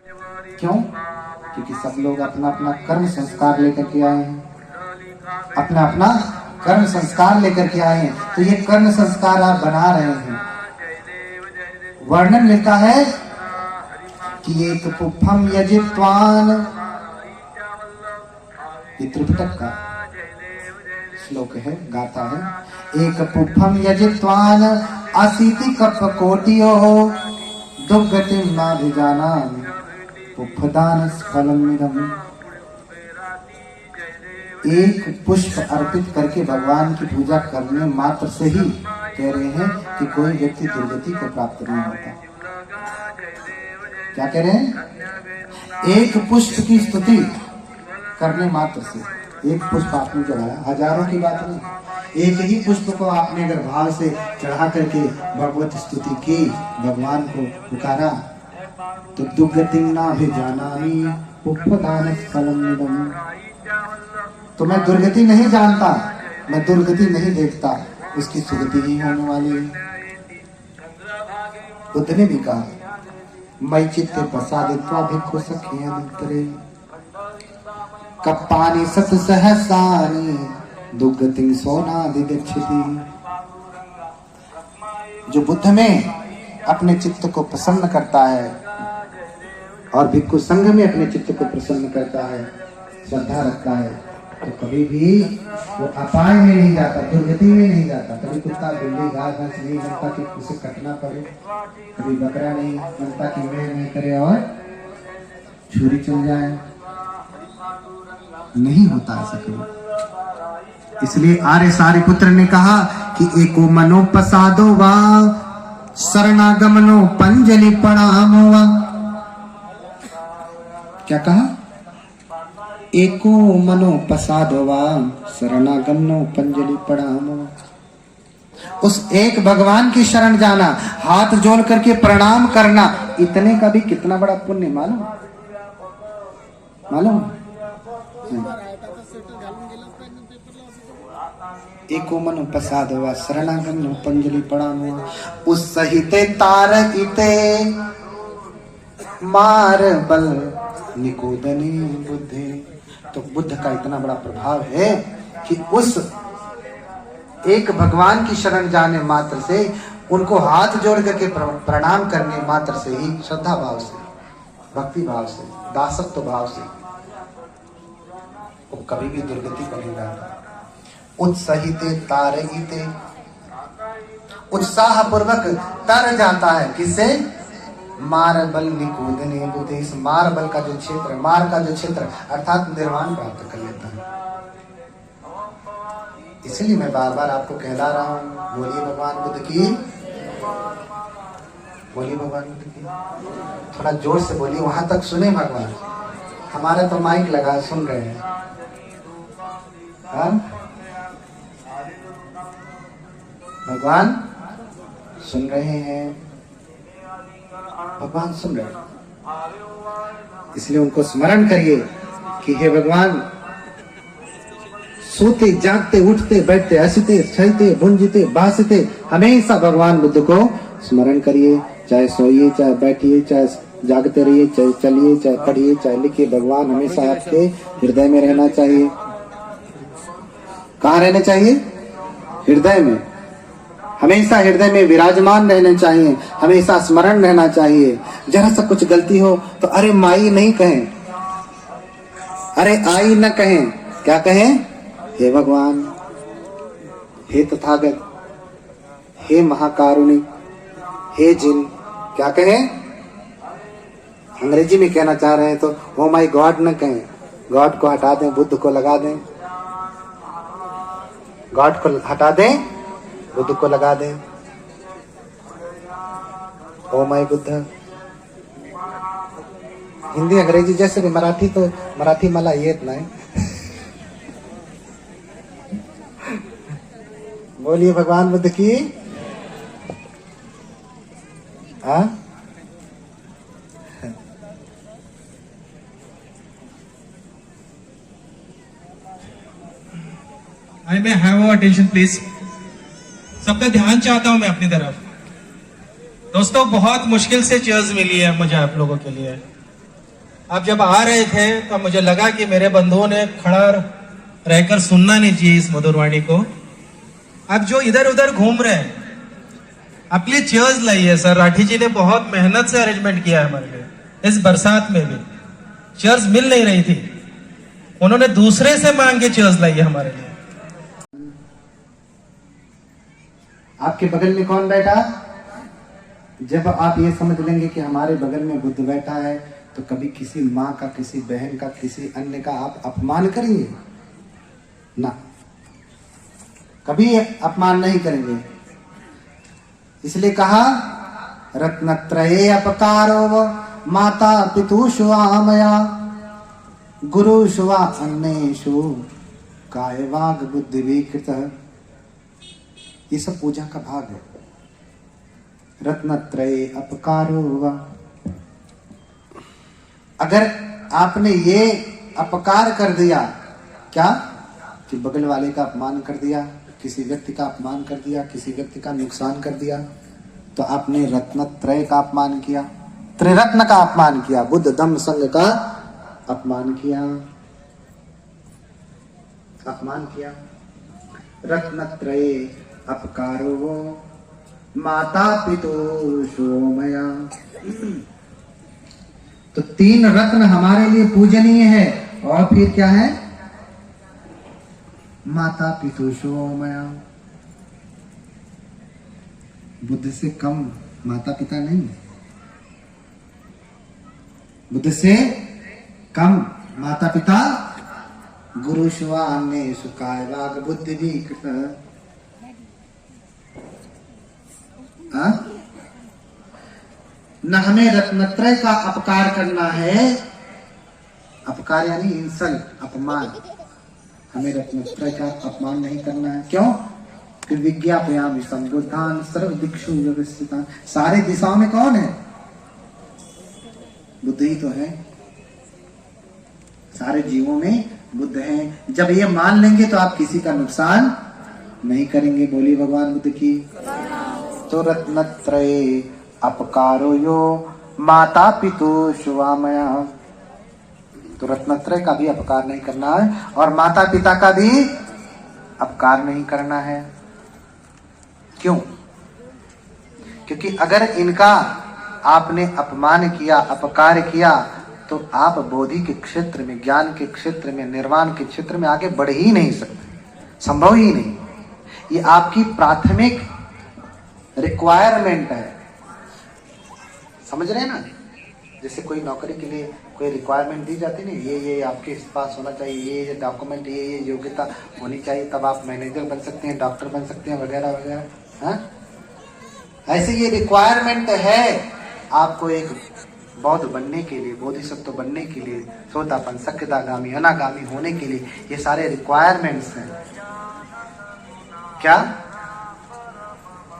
क्यों? क्योंकि सब लोग अपना अपना कर्म संस्कार लेकर के आए हैं, अपना अपना कर्म संस्कार लेकर के आए हैं। तो ये कर्म संस्कार आप बना रहे हैं। वर्णन मिलता है कि एक पुष्पम यजित्वान, ये त्रिपिटक का श्लोक है, गाता है। एक पुष्पम यजित्वान अशीति कप कोटियो दुर्गतिम नाभिजानामि पुष्पदान फलमिदम्। एक पुष्प अर्पित करके भगवान की पूजा करने मात्र से ही कह रहे हैं कि कोई व्यक्ति दुर्गति को प्राप्त नहीं होता। क्या कह रहे हैं? एक पुष्प की स्तुति करने मात्र से, एक पुष्प आपने चढ़ाया, हजारों की बात नहीं, एक ही पुष्प को आपने अगर भाव से चढ़ा करके भगवत स्तुति की, भगवान को पुकारा, तो दुर्गतिम नाभिजानामि पुष्पदान फलमिदम्। तो मैं दुर्गति नहीं जानता, मैं दुर्गति नहीं देखता, उसकी सुगति ही होने वाली है। बुद्ध ने भी कहा, मयि चित्ते प्रसादित्वा भिक्खु सख्येऽन्तरे कप्पानि सत सहस्राणि दुर्गतिं सोनाधिगच्छति। जो बुद्ध में अपने चित्त को प्रसन्न करता है और भिक्खु संघ में अपने चित्त को प्रसन्न करता है, श्रद्धा रखता है, तो कभी भी वो अपाय में नहीं जाता, दुर्गति में नहीं जाता। कभी कुत्ता बिल्ली घास घास नहीं बनता कि उसे कटना पड़े, कभी बकरा नहीं बनता कि मैं नहीं करे और छुरी चल जाए, नहीं होता ऐसा कभी। इसलिए आर्य सारिपुत्र ने कहा कि एको मनोपसादो वा शरणागमनो पंजलि प्रणामो वा। क्या कहा? एको मनो पसादवा शरणागमनो पंजलि प्रणामो। उस एक भगवान की शरण जाना, हाथ जोड़ करके प्रणाम करना, इतने का भी कितना बड़ा पुण्य मालूम? मालूम? एको मनो पसादवा शरणागमनो पंजलि प्रणामो। उस सहिते तारकिते मार बल निकोदने बुद्धे। तो बुद्ध का इतना बड़ा प्रभाव है कि उस एक भगवान की शरण जाने मात्र से, उनको हाथ जोड़ करके प्रणाम करने मात्र से ही, श्रद्धा भाव से, भक्ति भाव से, दासत्व भाव से, वो कभी भी दुर्गति को नहीं जाता। उत्साहिते तारगिते, उत्साह पूर्वक तर जाता है। किससे? मार्बल निकोदने बुद्धे। इस मार्बल का जो क्षेत्र, मार का जो क्षेत्र अर्थात निर्वाण प्राप्त कर लेता है। इसलिए मैं बार बार आपको कहला रहा हूं, बोलिए भगवान बुद्ध की, बोलिए भगवान बुद्ध की। थोड़ा जोर से बोलिए, वहां तक सुने भगवान। हमारा तो माइक लगा, सुन रहे हैं। हाँ? भगवान सुन रहे हैं, भगवान सुन रहे हैं। इसलिए उनको स्मरण करिए कि हे भगवान, सोते जागते उठते बैठते हंसते छलते भुंजते भासते हमेशा भगवान बुद्ध को स्मरण करिए। चाहे सोइए, चाहे बैठिए, चाहे जागते रहिए, चाहे चलिए, चाहे पढ़िए, चाहे लिखिए, भगवान हमेशा आपके हृदय में रहना चाहिए। कहाँ रहना चाहिए? हृदय में। हमेशा हृदय में विराजमान रहना चाहिए, हमेशा स्मरण रहना चाहिए। जरा सा कुछ गलती हो तो अरे माई नहीं कहें, अरे आई न कहें, क्या कहें? हे भगवान, हे तथागत, हे महाकारुणिक, हे जिन, क्या कहें? अंग्रेजी में कहना चाह रहे हैं तो ओ माई गॉड न कहें, गॉड को हटा दें, बुद्ध को लगा दें। गॉड को हटा दें, बुद्ध को लगा दें। Oh my Buddha. हिंदी अंग्रेजी जैसे भी, मराठी तो मराठी मला येत नाही। बोलिए भगवान बुद्ध की। हाँ, आई मे हैव अटेंशन प्लीज। सबका ध्यान चाहता हूं मैं अपनी तरफ। दोस्तों, बहुत मुश्किल से चेयर्स मिली है मुझे आप लोगों के लिए। आप जब आ रहे थे तो मुझे लगा कि मेरे बंधुओं ने खड़ा रहकर सुनना नहीं चाहिए इस मधुर वाणी को। आप जो इधर उधर घूम रहे हैं, आपके लिए चेयर्स लाई है सर। राठी जी ने बहुत मेहनत से अरेंजमेंट किया है हमारे लिए। इस बरसात में भी चेयर्स मिल नहीं रही थी, उन्होंने दूसरे से मांग के चेयर्स लाई है हमारे लिए। आपके बगल में कौन बैठा? जब आप ये समझ लेंगे कि हमारे बगल में बुद्ध बैठा है, तो कभी किसी माँ का, किसी बहन का, किसी अन्य का आप अपमान करेंगे ना, कभी अपमान नहीं करेंगे। इसलिए कहा रत्नत्रये अपकारो माता पितुषु आमया गुरुषु वा अन्येषु काय वाग बुद्धि विकृत। ये सब पूजा का भाग है। रत्नत्रये अपकारो वा, अगर आपने ये अपकार कर दिया, क्या कि बगल वाले का अपमान कर दिया, किसी व्यक्ति का अपमान कर दिया, किसी व्यक्ति का नुकसान कर दिया, तो आपने रत्नत्रय का अपमान किया, त्रिरत्न का अपमान किया, बुद्ध धम्म संघ का अपमान किया, अपमान किया। रत्नत्रये अपकारो माता पितुषु मया। तो 3 रत्न हमारे लिए पूजनीय है, और फिर क्या है? माता पितुषु मया। बुद्ध से कम माता पिता नहीं, बुद्ध से कम माता पिता, गुरुषु वा अन्येषु काय वाग बुद्धि विकृत। न हमें रत्नत्रय का अपकार करना है, अपकार यानी इंसल्ट, अपमान। हमें रत्नत्रय का अपमान नहीं करना है। क्यों? कि विज्ञापयामि संबुद्धान सर्व दिक्षु व्यवस्थितान। सारे दिशाओं में कौन है? बुद्ध ही तो है। सारे जीवों में बुद्ध हैं। जब ये मान लेंगे तो आप किसी का नुकसान नहीं करेंगे। बोलिए भगवान बुद्ध की। तो रत्नत्रये अपकारो यो माता पितुषु मया। तो रत्नत्रय का भी अपकार नहीं करना है, और माता पिता का भी अपकार नहीं करना है। क्यों? क्योंकि अगर इनका आपने अपमान किया, अपकार किया, तो आप बोधि के क्षेत्र में, ज्ञान के क्षेत्र में, निर्वाण के क्षेत्र में आगे बढ़ ही नहीं सकते, संभव ही नहीं। ये आपकी प्राथमिक रिक्वायरमेंट है। समझ रहे हैं ना? जैसे कोई नौकरी के लिए कोई रिक्वायरमेंट दी जाती है, ये आपके पास होना चाहिए, ये डॉक्यूमेंट, ये योग्यता होनी चाहिए, तब आप मैनेजर बन सकते हैं, डॉक्टर बन सकते हैं, वगैरह वगैरह। हाँ, ऐसे ये रिक्वायरमेंट है आपको एक बौद्ध बनने के लिए, बोधिसत्व बनने के लिए, सोतापन, सक्यतागामी, अनागामी होने के लिए। ये सारे रिक्वायरमेंट्स हैं। क्या?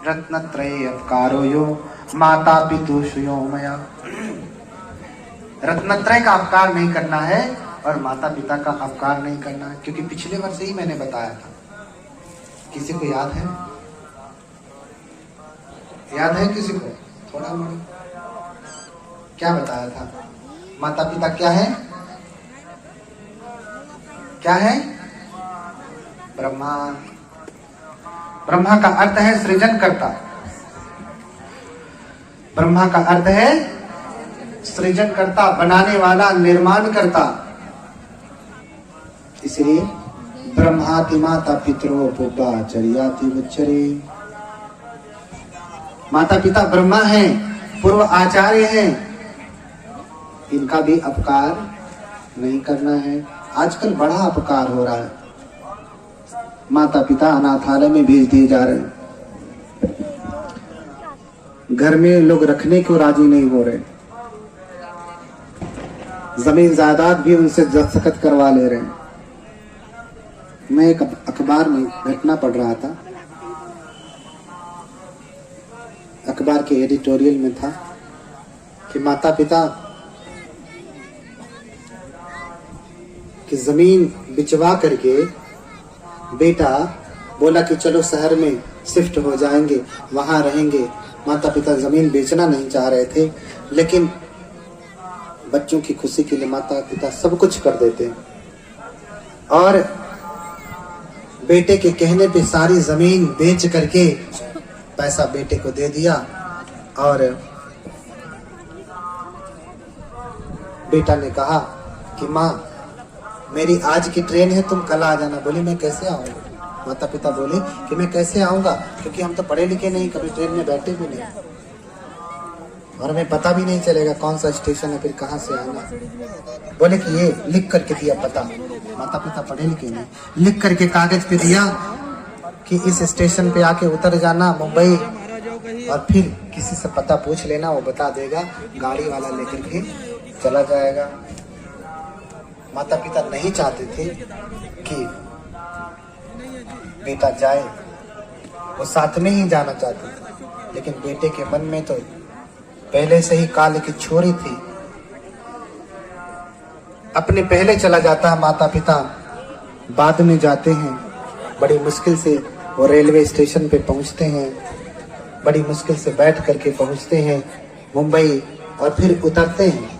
रत्नत्रये अपकारो यो माता पितुषु मया। रत्नत्रय का अपकार नहीं करना है, और माता पिता का अपकार नहीं करना है। क्योंकि पिछले वर्ष ही मैंने बताया था। किसी को याद है? याद है किसी को? थोड़ा मोड़ा क्या बताया था? माता पिता क्या है? क्या है? ब्रह्मा। ब्रह्मा का अर्थ है सृजन करता। ब्रह्मा का अर्थ है सृजन करता, बनाने वाला, निर्माण करता। इसलिए ब्रह्माति माता पितरो पूर्वाचार्याति उच्चरे। माता पिता ब्रह्मा हैं, पूर्व आचार्य हैं, इनका भी अपकार नहीं करना है। आजकल बड़ा अपकार हो रहा है। माता पिता अनाथालय में भेज दिए जा रहे हैं, घर में लोग रखने को राजी नहीं हो रहे, जमीन जायदाद भी उनसे दस्तखत करवा ले रहे हैं। मैं एक अखबार में घटना पढ़ रहा था, अखबार के एडिटोरियल में था कि माता पिता की जमीन बिचवा करके बेटा बोला कि चलो शहर में शिफ्ट हो जाएंगे, वहां रहेंगे। माता पिता जमीन बेचना नहीं चाह रहे थे, लेकिन बच्चों की खुशी के लिए माता पिता सब कुछ कर देते हैं। और बेटे के कहने पे सारी जमीन बेच करके पैसा बेटे को दे दिया और बेटा ने कहा कि माँ मेरी आज की ट्रेन है, तुम कल आ जाना। बोली मैं कैसे आऊँगा? माता पिता बोले कि मैं कैसे आऊँगा, क्योंकि हम तो पढ़े लिखे नहीं, कभी ट्रेन में बैठे भी नहीं और हमें पता भी नहीं चलेगा कौन सा स्टेशन है, फिर कहाँ से आना। बोले कि ये लिख करके दिया पता। माता पिता पढ़े लिखे नहीं, लिख करके कागज पे दिया कि इस स्टेशन पे आके उतर जाना मुंबई, और फिर किसी से पता पूछ लेना, वो बता देगा, गाड़ी वाला लेकर के चला जाएगा। माता पिता नहीं चाहते थे कि बेटा जाए, वो साथ में ही जाना चाहते थे, लेकिन बेटे के मन में तो पहले से ही काल की छोरी थी। अपने पहले चला जाता है माता पिता, बाद में जाते हैं। बड़ी मुश्किल से वो रेलवे स्टेशन पे पहुंचते हैं, बड़ी मुश्किल से बैठ करके पहुंचते हैं मुंबई और फिर उतरते हैं।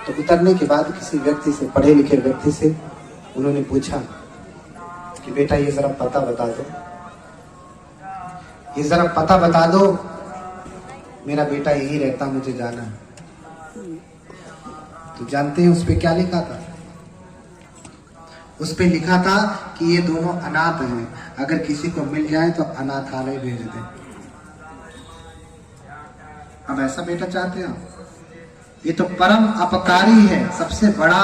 तो उतरने के बाद किसी व्यक्ति से, पढ़े लिखे व्यक्ति से उन्होंने पूछा कि बेटा ये जरा पता बता दो, ये जरा पता बता दो, मेरा बेटा यही रहता, मुझे जाना है। तो जानते हैं उस पे क्या लिखा था? उस पे लिखा था कि ये दोनों अनाथ हैं, अगर किसी को मिल जाए तो अनाथालय भेज दें। अब ऐसा बेटा चाहते हैं? ये तो परम अपकारी है, सबसे बड़ा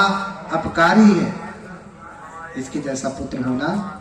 अपकारी है। इसके जैसा पुत्र होना